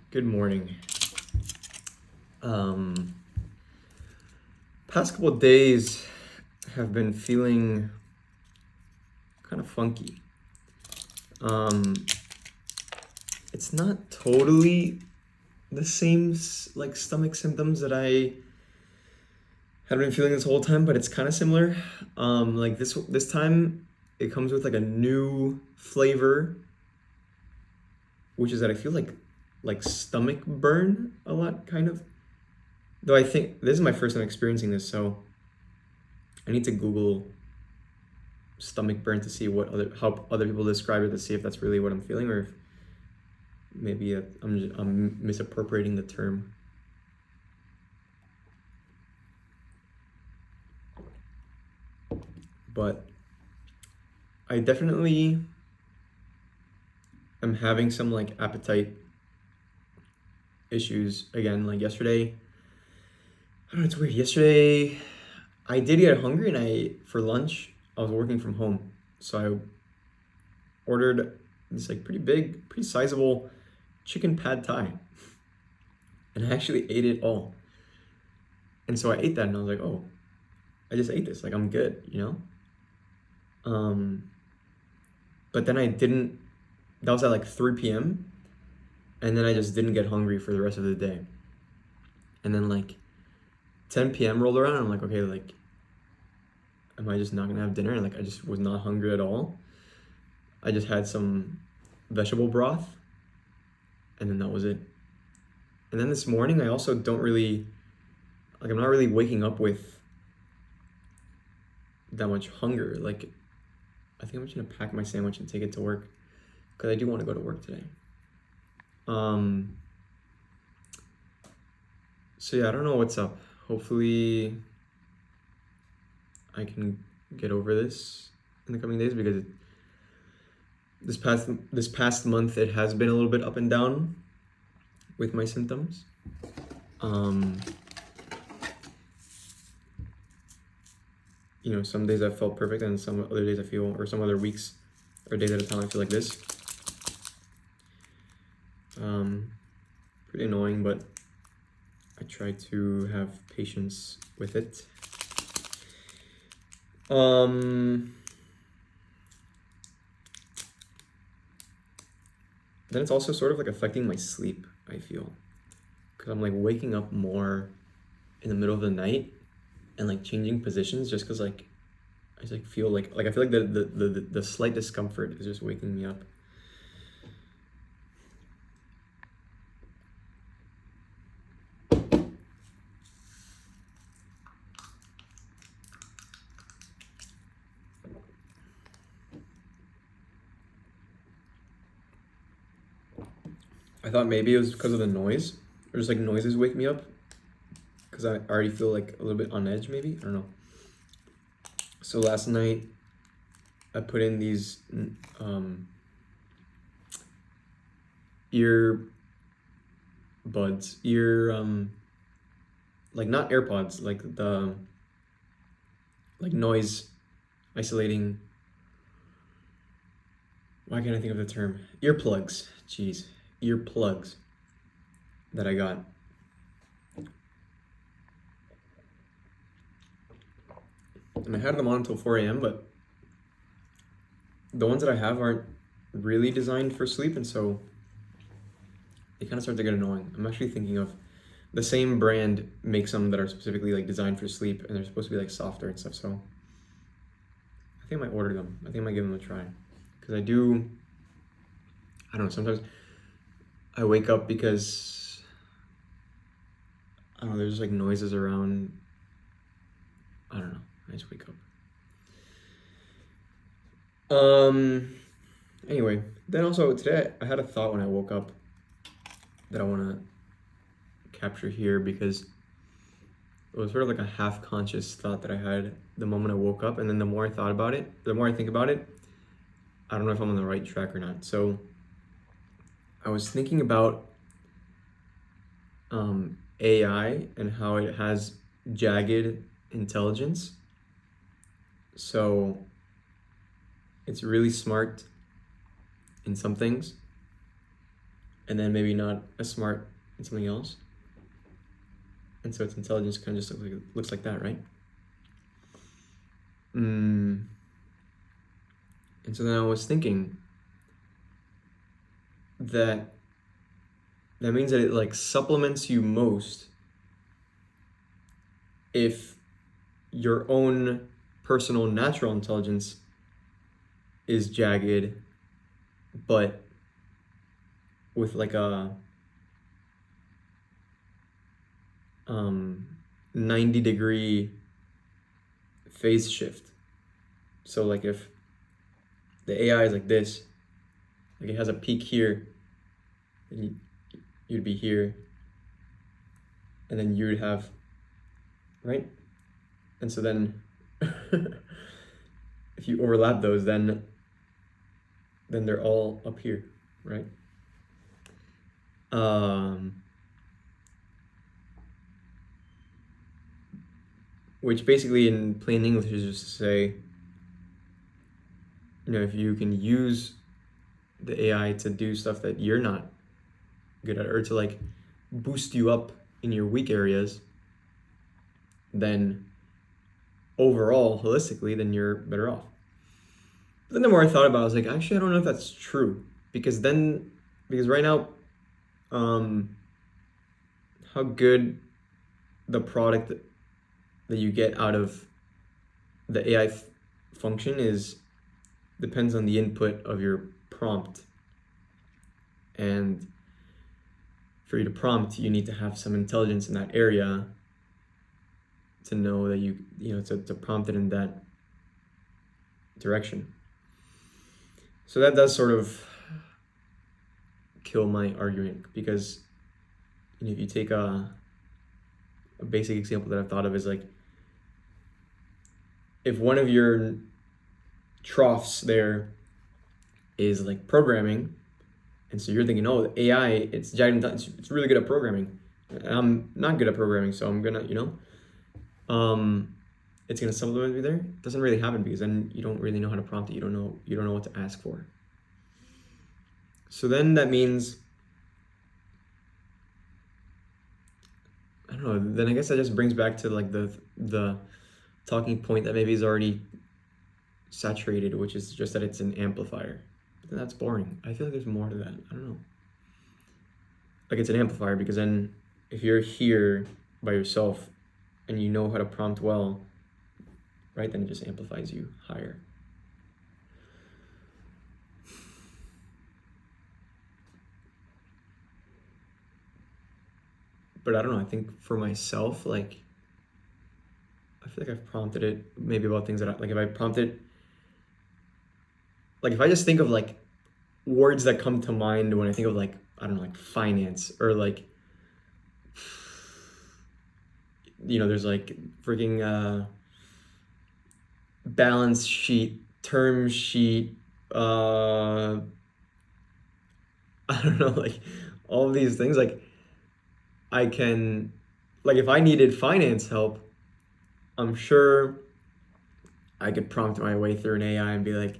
Good morning. Um, Past couple of days have been feeling kind of funky. It's not totally the same like stomach symptoms that I had been feeling this whole time, but it's kind of similar. Like this time, it comes with like a new flavor, which is that I feel like stomach burn a lot, kind of. Though I think this is my first time experiencing this, so I need to Google stomach burn to see how other people describe it, to see if that's really what I'm feeling, or if maybe I'm misappropriating the term. But I definitely am having some like appetite issues again. Like yesterday, I don't know, it's weird. Yesterday, I did get hungry, and for lunch I was working from home, so I ordered this like pretty big, pretty sizable chicken pad thai, and I actually ate it all. And so I ate that, and I was like, oh, I just ate this. Like, I'm good, you know? But then I didn't, that was at like 3 p.m. And then I just didn't get hungry for the rest of the day. And then like 10 p.m. rolled around, and I'm like, okay, like, am I just not gonna have dinner? And like, I just was not hungry at all. I just had some vegetable broth, and then that was it. And then this morning, I also don't really, like, I'm not really waking up with that much hunger. Like, I think I'm just gonna pack my sandwich and take it to work, because I do want to go to work today. So yeah, I don't know what's up. Hopefully I can get over this in the coming days, because this past month it has been a little bit up and down with my symptoms. You know, some days I felt perfect, and some other days I feel, or some other weeks or days at a time I feel like this. Pretty annoying, but I try to have patience with it. Then it's also sort of like affecting my sleep, I feel, because I'm like waking up more in the middle of the night and like changing positions, just because like I just like feel like I feel like the slight discomfort is just waking me up. I thought maybe it was because of the noise, or just like noises wake me up, because I already feel like a little bit on edge, maybe. I don't know. So last night I put in these like not AirPods, like the like noise isolating, why can't I think of the term? Earplugs. Jeez. Earplugs that I got. And I had them on until 4 a.m., but the ones that I have aren't really designed for sleep, and so they kind of start to get annoying. I'm actually thinking of the same brand makes some that are specifically like designed for sleep, and they're supposed to be like softer and stuff, so I think I might order them. I think I might give them a try. Because I don't know, sometimes I wake up because, I don't know, there's just like noises around. I don't know, I just wake up. Anyway, then also today I had a thought when I woke up that I want to capture here, because it was sort of like a half-conscious thought that I had the moment I woke up, and then the more I thought about it, the more I think about it, I don't know if I'm on the right track or not. So I was thinking about AI and how it has jagged intelligence. So it's really smart in some things, and then maybe not as smart in something else. And so its intelligence kind of just looks like that, right? And so then I was thinking that means that it like supplements you most if your own personal natural intelligence is jagged, but with like a 90-degree phase shift. So like if the AI is like this, like it has a peak here, and you'd be here, and then you would have, right? And so then if you overlap those, then they're all up here, right? Which basically in plain English is just to say, if you can use the AI to do stuff that you're not good at, or to like boost you up in your weak areas, then overall, holistically, then you're better off. But then the more I thought about it, I was like, actually, I don't know if that's true. Because right now, how good the product that you get out of the AI function depends on the input of your prompt. And for you to prompt, you need to have some intelligence in that area to know that to prompt it in that direction. So that does sort of kill my argument, because if you take a basic example that I've thought of is like, if one of your troughs there is like programming, and so you're thinking, oh, the AI, it's jagged, it's really good at programming, and I'm not good at programming, so I'm gonna, it's gonna supplement me there. It doesn't really happen, because then you don't really know how to prompt it. You don't know what to ask for. So then that means, I don't know, then I guess that just brings back to like the talking point that maybe is already saturated, which is just that it's an amplifier. But then that's boring. I feel like there's more to that. I don't know. Like, it's an amplifier because then if you're here by yourself and you know how to prompt well, right, then it just amplifies you higher. But I don't know, I think for myself, like, I feel like I've prompted it maybe about things that if I prompted, like if I just think of like words that come to mind when I think of like, I don't know, like finance, or like, there's like freaking balance sheet, term sheet, I don't know, like all of these things, like I can, like if I needed finance help, I'm sure I could prompt my way through an AI and be like,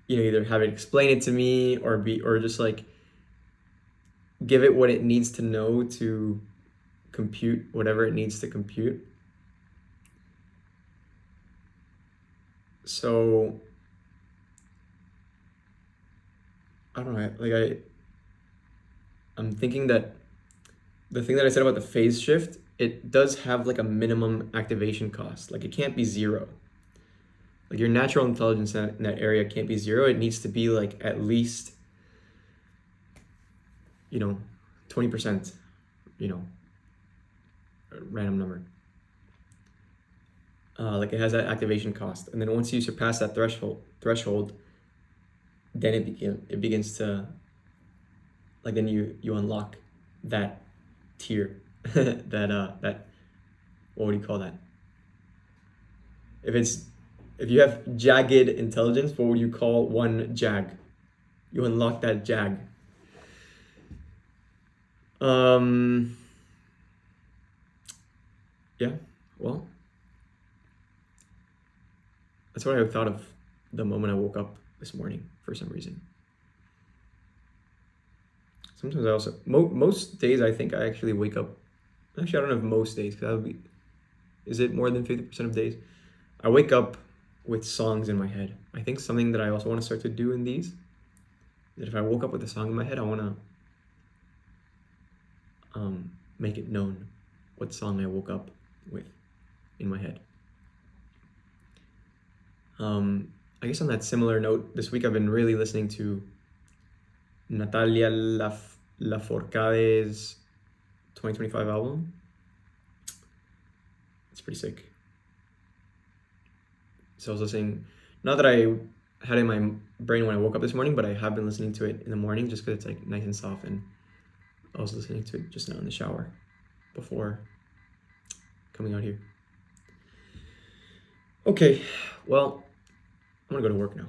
either have it explain it to me, or just like give it what it needs to know to compute whatever it needs to compute. So I don't know, like I'm thinking that the thing that I said about the phase shift, it does have like a minimum activation cost. Like it can't be zero. Like your natural intelligence in that area can't be zero. It needs to be like at least, 20%, a random number. Like it has that activation cost. And then once you surpass that threshold, then it begins to, like, then you unlock that tier, that, what would you call that? If you have jagged intelligence, what would you call one jag? You unlock that jag. Yeah, well, that's what I thought of the moment I woke up this morning for some reason. sometimes I also most days I think I actually wake up. Actually, I don't know if most days, because that would be. Is it more than 50% of days? I wake up with songs in my head. I think something that I also want to start to do in these, that if I woke up with a song in my head, I want to make it known what song I woke up with in my head. I guess on that similar note, this week I've been really listening to Natalia Lafourcade's 2025 album. It's pretty sick. So I was listening, not that I had it in my brain when I woke up this morning, but I have been listening to it in the morning just because it's like nice and soft, and I was listening to it just now in the shower before coming out here. Okay, well, I'm gonna go to work now.